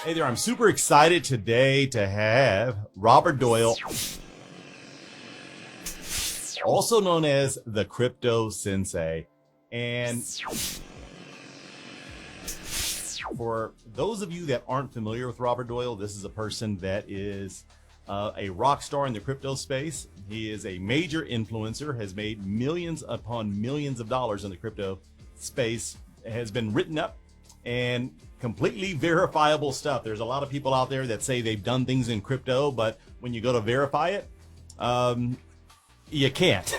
Hey there, I'm super excited today to have Robert Doyle, also known as the Crypto Sensei. And for those of you that aren't familiar with Robert Doyle, this is a person that is a rock star in the crypto space. He is a major influencer, has made millions upon millions of dollars in the crypto space, has been written up, and completely verifiable stuff. There's a lot of people out there that say they've done things in crypto, but when you go to verify it, you can't.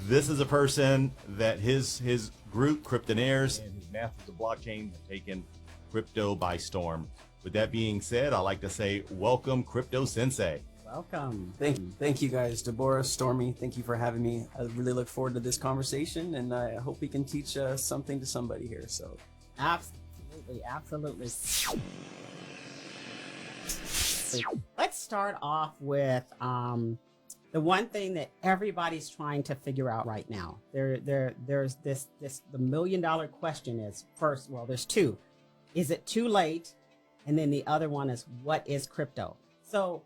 This is a person that his group, Cryptonairz, and his masters of blockchain have taken crypto by storm. With that being said, I like to say welcome, Crypto Sensei. Welcome. Thank you guys, Deborah, Stormy. Thank you for having me. I really look forward to this conversation, and I hope we can teach something to somebody here. So, absolutely. Let's start off with the one thing that everybody's trying to figure out right now. There's this the $1 million question is, first, well, there's two. Is it too late? And then the other one is, what is crypto? So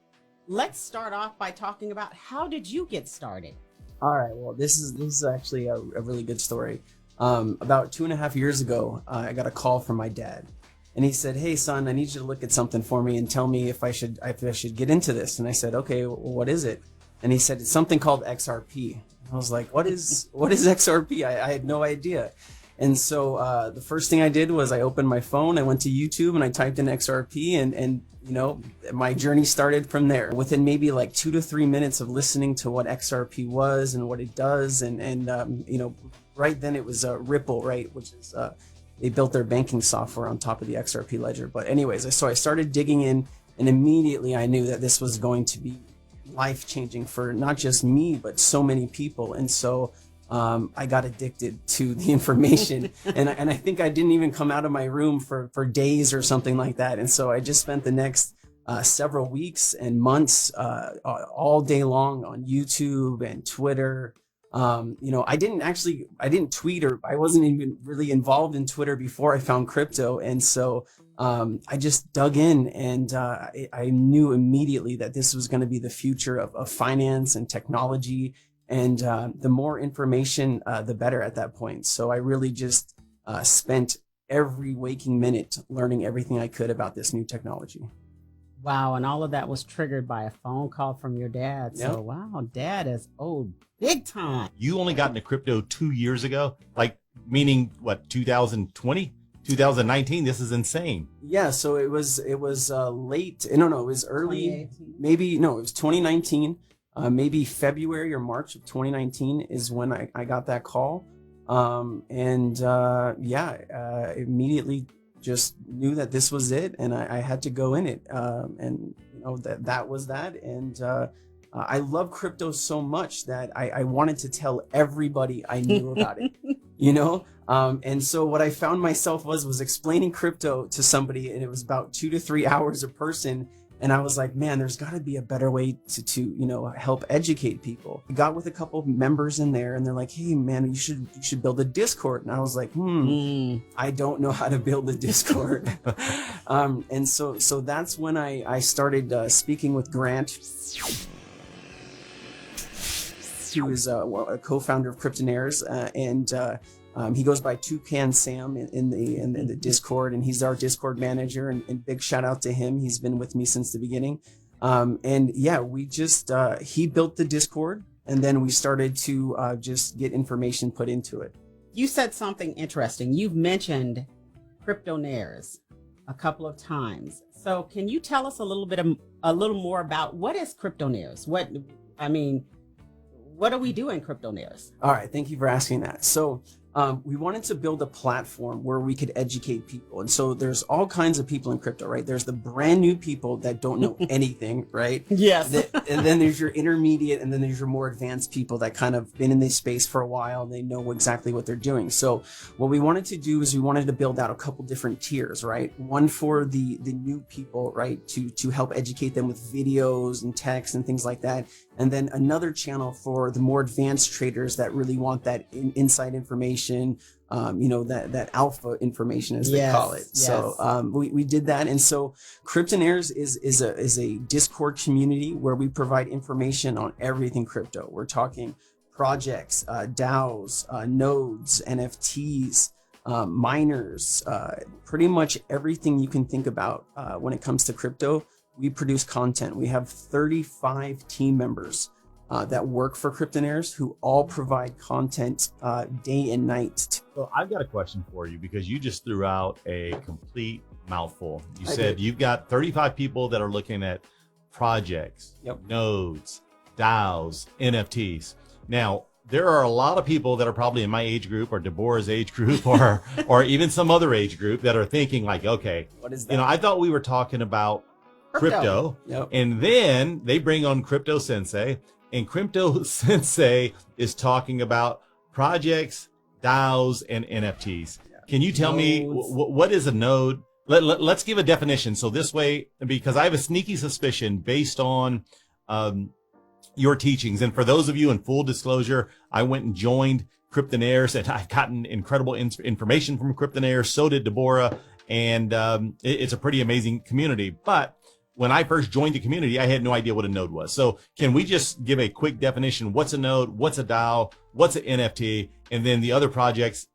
let's start off by talking about, how did you get started? All right. Well, this is actually a really good story. About 2.5 years ago, I got a call from my dad, and he said, "Hey, son, I need you to look at something for me and tell me if I should get into this." And I said, "Okay, well, what is it?" And he said, "It's something called XRP." I was like, "What is XRP?" I had no idea. And so the first thing I did was I opened my phone, I went to YouTube, and I typed in XRP, and you know, my journey started from there. Within maybe like 2 to 3 minutes of listening to what XRP was and what it does, and you know, right then it was Ripple, right, which is they built their banking software on top of the XRP ledger. But anyways, so I started digging in, and immediately I knew that this was going to be life-changing for not just me, but so many people. And so I got addicted to the information, and I think I didn't even come out of my room for days or something like that. And so I just spent the next several weeks and months all day long on YouTube and Twitter. You know, I didn't tweet, or I wasn't even really involved in Twitter before I found crypto. And so I just dug in, and I knew immediately that this was going to be the future of finance and technology. And the more information, the better at that point. So I really just spent every waking minute learning everything I could about this new technology. Wow, and all of that was triggered by a phone call from your dad. Yep. So, wow, dad is old, big time. You only got into crypto 2 years ago, like meaning what, 2020, 2019? This is insane. Yeah, so it was late. No, it was early. 2018. Maybe no, it was 2019. Maybe February or March of 2019 is when I got that call. Immediately just knew that this was it, and I had to go in it. And you know, that was that. And I love crypto so much that I wanted to tell everybody I knew about it, you know? And so what I found myself was explaining crypto to somebody, and it was about 2 to 3 hours a person. And I was like, man, there's got to be a better way to you know, help educate people. I got with a couple of members in there, and they're like, hey, man, you should build a Discord. And I was like, I don't know how to build a Discord. And so that's when I started speaking with Grant, who is a co-founder of Cryptonairz, and he goes by Toucan Sam in the Discord, and he's our Discord manager, and big shout out to him. He's been with me since the beginning. And yeah, we just, he built the Discord, and then we started to just get information put into it. You said something interesting. You've mentioned Cryptonairz a couple of times. So can you tell us a little more about what is Cryptonairz? What do we do in Cryptonairz? All right, thank you for asking that. So we wanted to build a platform where we could educate people. And so there's all kinds of people in crypto, right? There's the brand new people that don't know anything, right? Yes. And then there's your intermediate, and then there's your more advanced people that kind of been in this space for a while, and they know exactly what they're doing. So what we wanted to do is we wanted to build out a couple different tiers, right? One for the new people, right? To help educate them with videos and text and things like that. And then another channel for the more advanced traders that really want that inside information information, that alpha information, as they call it. Yes. So we did that. And so Cryptonairz is a Discord community where we provide information on everything crypto. We're talking projects, DAOs, nodes, NFTs, miners, pretty much everything you can think about when it comes to crypto. We produce content. We have 35 team members that work for Cryptonairz who all provide content day and night. So I've got a question for you, because you just threw out a complete mouthful. You I said did. you've got 35 people that are looking at projects, Yep. nodes, DAOs, NFTs. Now, there are a lot of people that are probably in my age group or Deborah's age group or even some other age group that are thinking like, okay, What is that? I thought we were talking about crypto. Yep. And then they bring on Crypto Sensei, and Crypto Sensei is talking about projects, DAOs, and NFTs. Can you tell me Nodes. what is a node? Let's give a definition. So this way, because I have a sneaky suspicion based on your teachings. And for those of you, in full disclosure, I went and joined Cryptonairz, and I've gotten incredible information from Cryptonairz. So did Deborah. And it's a pretty amazing community. But when I first joined the community, I had no idea what a node was. So can we just give a quick definition? What's a node? What's a DAO? What's an NFT? And then the other projects,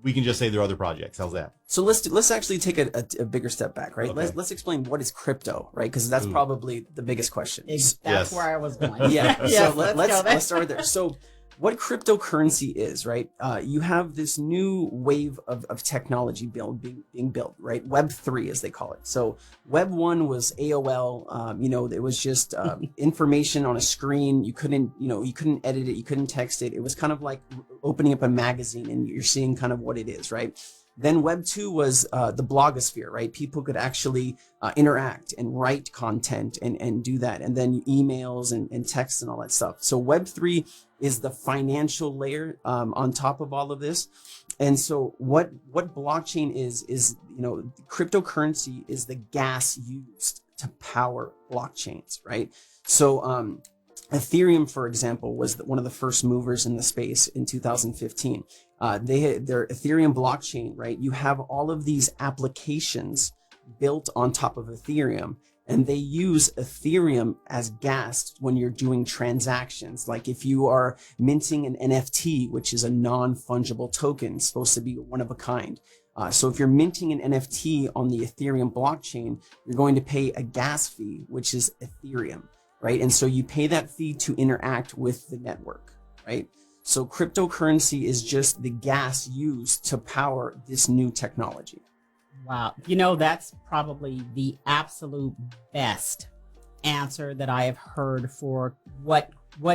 we can just say they're other projects. How's that? So let's actually take a bigger step back, right? Okay. Let's explain what is crypto, right? Because that's probably the biggest question. That's Yes. where I was going. Yeah. Yes, So let's go there. start there. So what cryptocurrency is, right? You have this new wave of technology being built, right? Web3, as they call it. So Web 1 was AOL. It was just information on a screen. You couldn't edit it. You couldn't text it. It was kind of like opening up a magazine and you're seeing kind of what it is, right? Then Web 2 was the blogosphere, right? People could actually interact and write content and do that. And then emails and texts and all that stuff. So Web 3 is the financial layer on top of all of this. And so what blockchain is cryptocurrency is the gas used to power blockchains, right? So Ethereum, for example, was one of the first movers in the space in 2015. They had their Ethereum blockchain, right? You have all of these applications built on top of Ethereum, and they use Ethereum as gas when you're doing transactions. Like if you are minting an NFT, which is a non-fungible token, supposed to be one of a kind. So if you're minting an NFT on the Ethereum blockchain, you're going to pay a gas fee, which is Ethereum, right? And so you pay that fee to interact with the network, right? So cryptocurrency is just the gas used to power this new technology. Wow. That's probably the absolute best answer that I have heard for what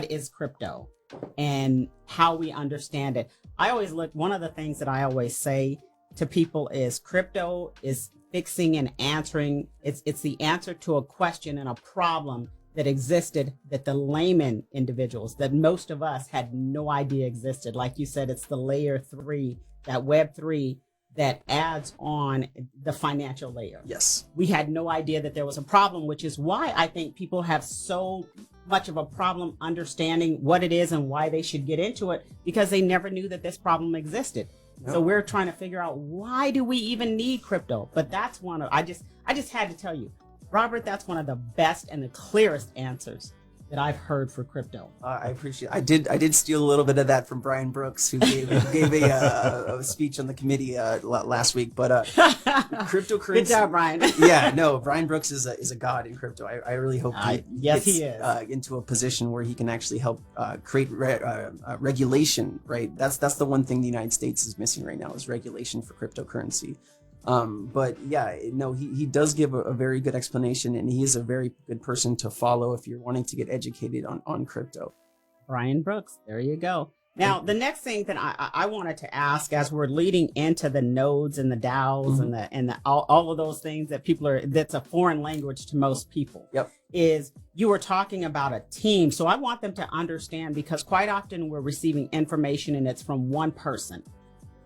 is crypto and how we understand it. One of the things that I always say to people is crypto is fixing and answering. It's the answer to a question and a problem that existed that the layman individuals, that most of us had no idea existed. Like you said, it's the layer 3, that Web 3 that adds on the financial layer. Yes. We had no idea that there was a problem, which is why I think people have so much of a problem understanding what it is and why they should get into it, because they never knew that this problem existed. Yep. So we're trying to figure out, why do we even need crypto? But that's I just had to tell you, Robert, that's one of the best and the clearest answers that I've heard for crypto. I appreciate it. I did steal a little bit of that from Brian Brooks, who gave a speech on the committee last week. But cryptocurrency. Good job, Brian. Yeah, no, Brian Brooks is a god in crypto. I really hope he yes, gets he is. into a position where he can actually help create regulation. Right, that's the one thing the United States is missing right now, is regulation for cryptocurrency. But yeah, no, he does give a very good explanation, and he is a very good person to follow if you're wanting to get educated on crypto. Brian Brooks, there you go. Now, the next thing that I wanted to ask, as we're leading into the nodes and the DAOs and the all of those things that that's a foreign language to most people. Yep. Is you were talking about a team. So I want them to understand, because quite often we're receiving information and it's from one person.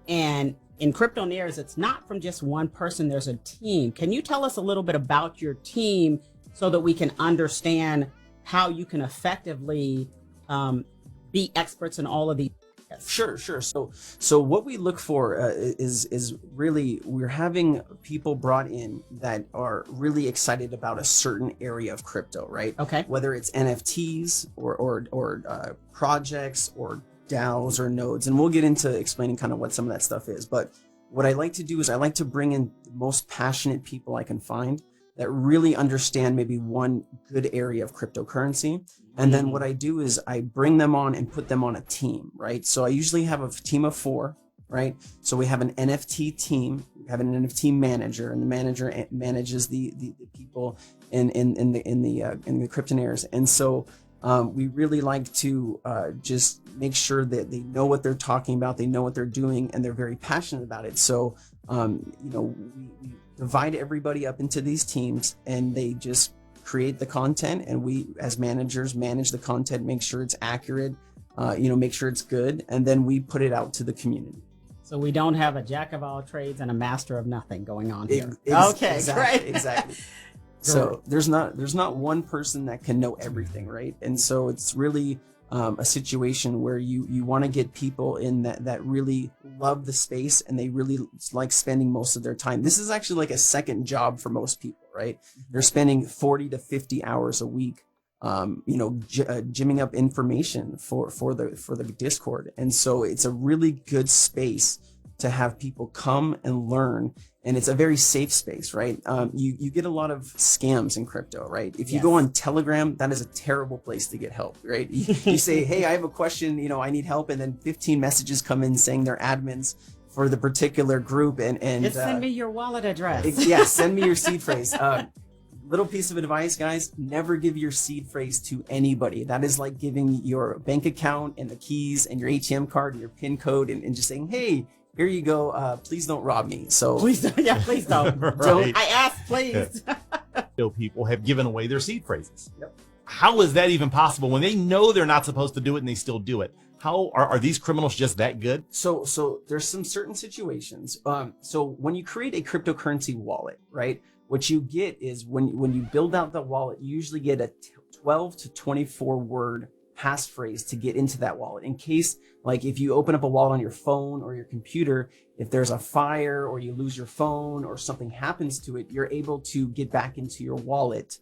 And in Cryptonairz, it's not from just one person, there's a team. Can you tell us a little bit about your team so that we can understand how you can effectively be experts in all of these Sure. So what we look for is really we're having people brought in that are really excited about a certain area of crypto, right? Okay. Whether it's NFTs or projects or DAOs or nodes, and we'll get into explaining kind of what some of that stuff is. But what I like to do is I like to bring in the most passionate people I can find that really understand maybe one good area of cryptocurrency. And then what I do is I bring them on and put them on a team, right? So I usually have a team of 4, right? So we have an NFT team, we have an NFT manager, and the manager manages the people in the Cryptonairz. And so we really like to just make sure that they know what they're talking about, they know what they're doing, and they're very passionate about it. So we divide everybody up into these teams, and they just create the content, and we as managers manage the content, make sure it's accurate, make sure it's good, and then we put it out to the community. So we don't have a jack of all trades and a master of nothing going on here. Okay, exactly, great. Exactly. So there's not one person that can know everything, right? And so it's really a situation where you want to get people in that really love the space, and they really like spending most of their time. This is actually like a second job for most people, right? They're spending 40 to 50 hours a week, gymming up information for the Discord. And so it's a really good space to have people come and learn. And it's a very safe space, right? You get a lot of scams in crypto, right? If you go on Telegram, that is a terrible place to get help, right? You say, hey, I have a question, I need help. And then 15 messages come in saying they're admins for the particular group. And just send me your wallet address. Send me your seed phrase. Little piece of advice, guys, never give your seed phrase to anybody. That is like giving your bank account and the keys and your ATM card and your PIN code and just saying, hey, here you go. Please don't rob me. So please don't. Yeah, please don't. Right. I asked, please. People have given away their seed phrases. Yep. How is that even possible when they know they're not supposed to do it and they still do it? How are these criminals just that good? So there's some certain situations. So when you create a cryptocurrency wallet, right? What you get is when you build out the wallet, you usually get a 12 to 24 word passphrase to get into that wallet, in case, like, if you open up a wallet on your phone or your computer, if there's a fire or you lose your phone or something happens to it, you're able to get back into your wallet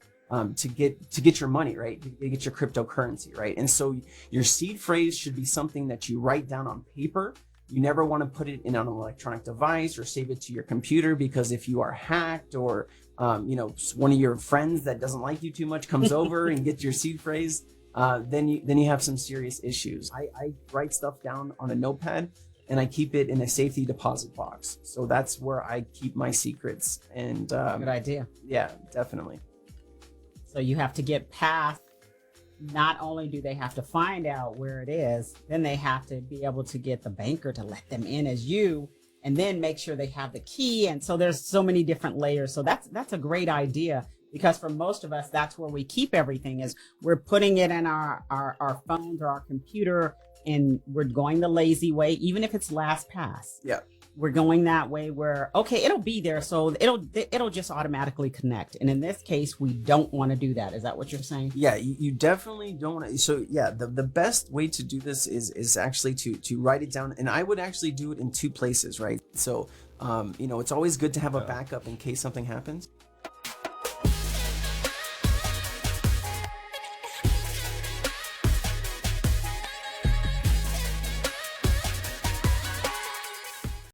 to get your money, right? To get your cryptocurrency, right? And so your seed phrase should be something that you write down on paper. You never want to put it in an electronic device or save it to your computer, because if you are hacked or one of your friends that doesn't like you too much comes over and gets your seed phrase, then you have some serious issues. I write stuff down on a notepad, and I keep it in a safety deposit box. So that's where I keep my secrets. And good idea. Yeah, definitely. So you have to get past, not only do they have to find out where it is, then they have to be able to get the banker to let them in as you, and then make sure they have the key. And so there's so many different layers. So that's a great idea, because for most of us, that's where we keep everything, is we're putting it in our phones or our computer, and we're going the lazy way, even if it's LastPass. Yeah. We're going that way where, okay, it'll be there, so it'll just automatically connect. And in this case, we don't want to do that. Is that what you're saying? Yeah, you definitely don't want to. So yeah, the best way to do this is actually to write it down. And I would actually do it in 2 places, right? So, it's always good to have a backup in case something happens.